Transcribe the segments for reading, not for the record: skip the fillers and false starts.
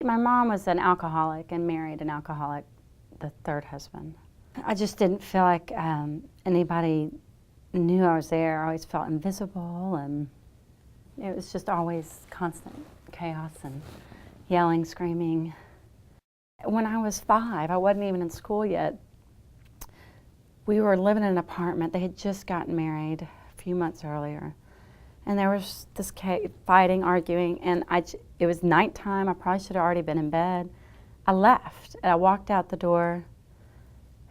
My mom was an alcoholic and married an alcoholic, the third husband. I just didn't feel like anybody knew I was there. I always felt invisible, and it was just always constant chaos and yelling, screaming. When I was 5, I wasn't even in school yet. We were living in an apartment. They had just gotten married a few months earlier. And there was this fighting, arguing, and it was nighttime. I probably should have already been in bed. I left, and I walked out the door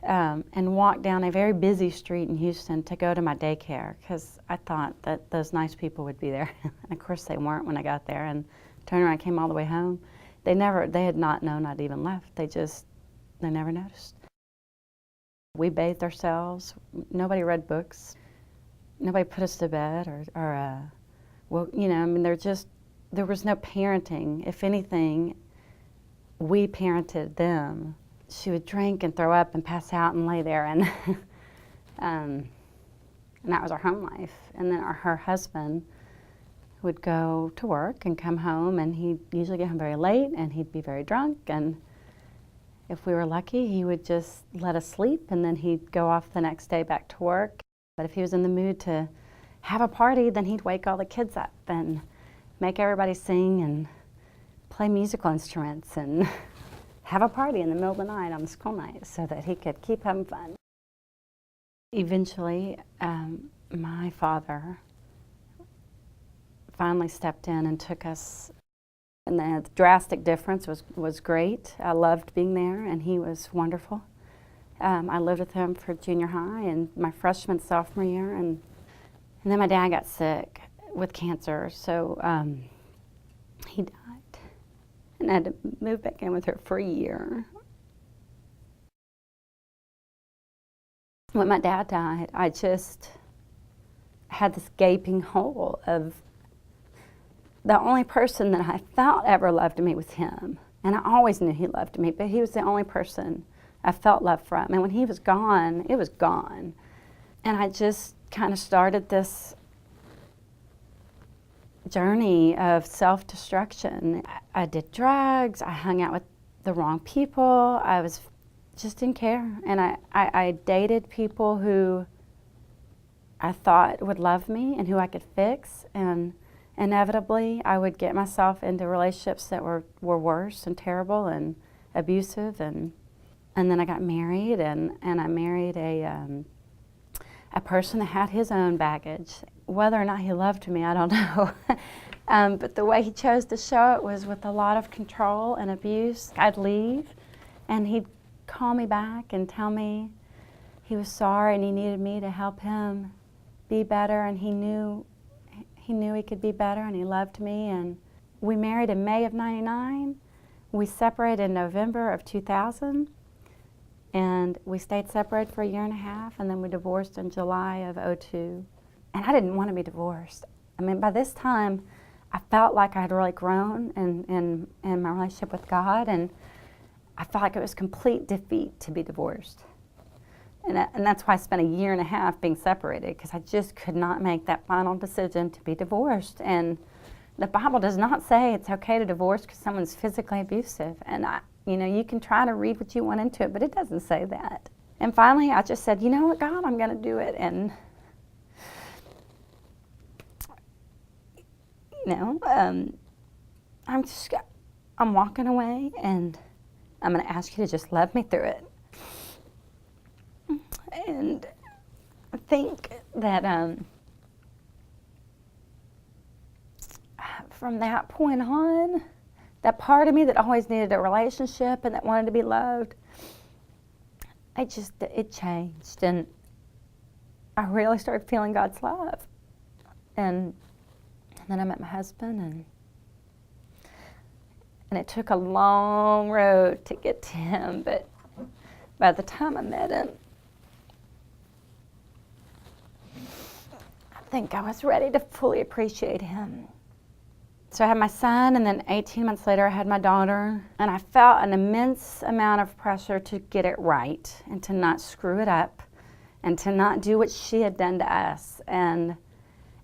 and walked down a very busy street in Houston to go to my daycare, because I thought that those nice people would be there. And of course they weren't when I got there, and turned around and came all the way home. They had not known I'd even left. They never noticed. We bathed ourselves. Nobody read books. Nobody put us to bed well, you know, I mean, there was no parenting. If anything, we parented them. She would drink and throw up and pass out and lay there, and that was our home life. And then her husband would go to work and come home, and he'd usually get home very late, and he'd be very drunk, and if we were lucky, he would just let us sleep, and then he'd go off the next day back to work. But if he was in the mood to have a party, then he'd wake all the kids up and make everybody sing and play musical instruments and have a party in the middle of the night on the school night so that he could keep having fun. Eventually, my father finally stepped in and took us, and the drastic difference was great. I loved being there, and he was wonderful. I lived with him for junior high and my freshman, sophomore year, and then my dad got sick with cancer, so he died, and I had to move back in with her for a year. When my dad died, I just had this gaping hole of the only person that I felt ever loved me was him, and I always knew he loved me, but he was the only person I felt love from. And when he was gone, it was gone. And I just kind of started this journey of self-destruction. I did drugs, I hung out with the wrong people, I just didn't care. And I dated people who I thought would love me and who I could fix, and inevitably I would get myself into relationships that were worse and terrible and abusive, and then I got married, and I married a person that had his own baggage. Whether or not he loved me, I don't know. But the way he chose to show it was with a lot of control and abuse. I'd leave, and he'd call me back and tell me he was sorry and he needed me to help him be better, and he knew he could be better, and he loved me. And we married in May of '99. We separated in November of 2000. And we stayed separated for a year and a half, and then we divorced in July of '02. And I didn't want to be divorced. I mean, by this time, I felt like I had really grown in my relationship with God, and I felt like it was complete defeat to be divorced. And that's why I spent a year and a half being separated, because I just could not make that final decision to be divorced. And the Bible does not say it's okay to divorce because someone's physically abusive. And you know, you can try to read what you want into it, but it doesn't say that. And finally, I just said, you know what, God, I'm going to do it. And, you know, I'm walking away, and I'm going to ask you to just love me through it. And I think that from that point on, that part of me that always needed a relationship and that wanted to be loved, it changed, and I really started feeling God's love. And then I met my husband, and it took a long road to get to him, but by the time I met him, I think I was ready to fully appreciate him. So I had my son, and then 18 months later I had my daughter, and I felt an immense amount of pressure to get it right and to not screw it up and to not do what she had done to us. And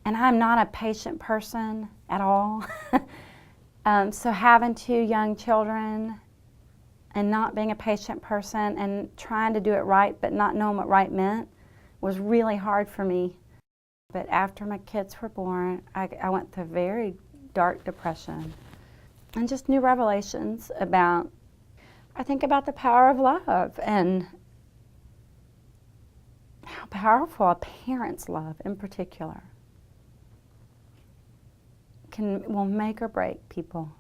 I'm not a patient person at all. So having 2 young children and not being a patient person and trying to do it right but not knowing what right meant was really hard for me. But after my kids were born, I went through a very dark depression and just new revelations about, I think about the power of love and how powerful a parent's love in particular will make or break people.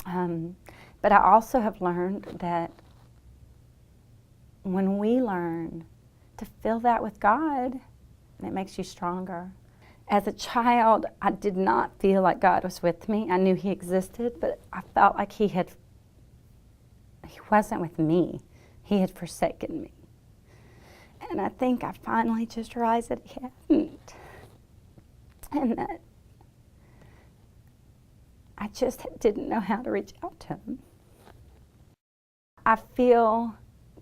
But I also have learned that when we learn to feel that with God, it makes you stronger. As a child, I did not feel like God was with me. I knew He existed, but I felt like He wasn't with me. He had forsaken me. And I think I finally just realized that He hadn't. And that I just didn't know how to reach out to Him. I feel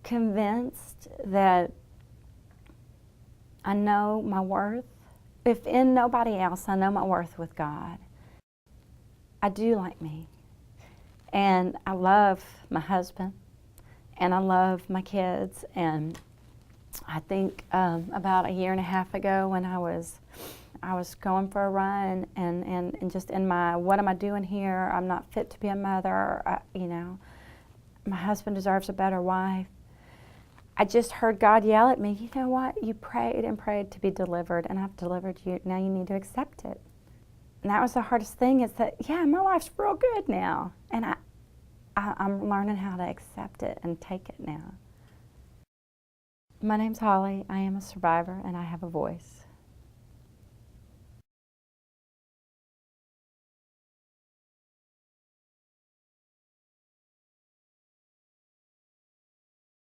convinced that I know my worth. If in nobody else, I know my worth with God. I do like me. And I love my husband. And I love my kids. And I think about a year and a half ago when I was going for a run and just in my, what am I doing here? I'm not fit to be a mother. My husband deserves a better wife. I just heard God yell at me, you know what? You prayed and prayed to be delivered, and I've delivered you. Now you need to accept it. And that was the hardest thing, is that, yeah, my life's real good now. And I'm learning how to accept it and take it now. My name's Holly. I am a survivor, and I have a voice.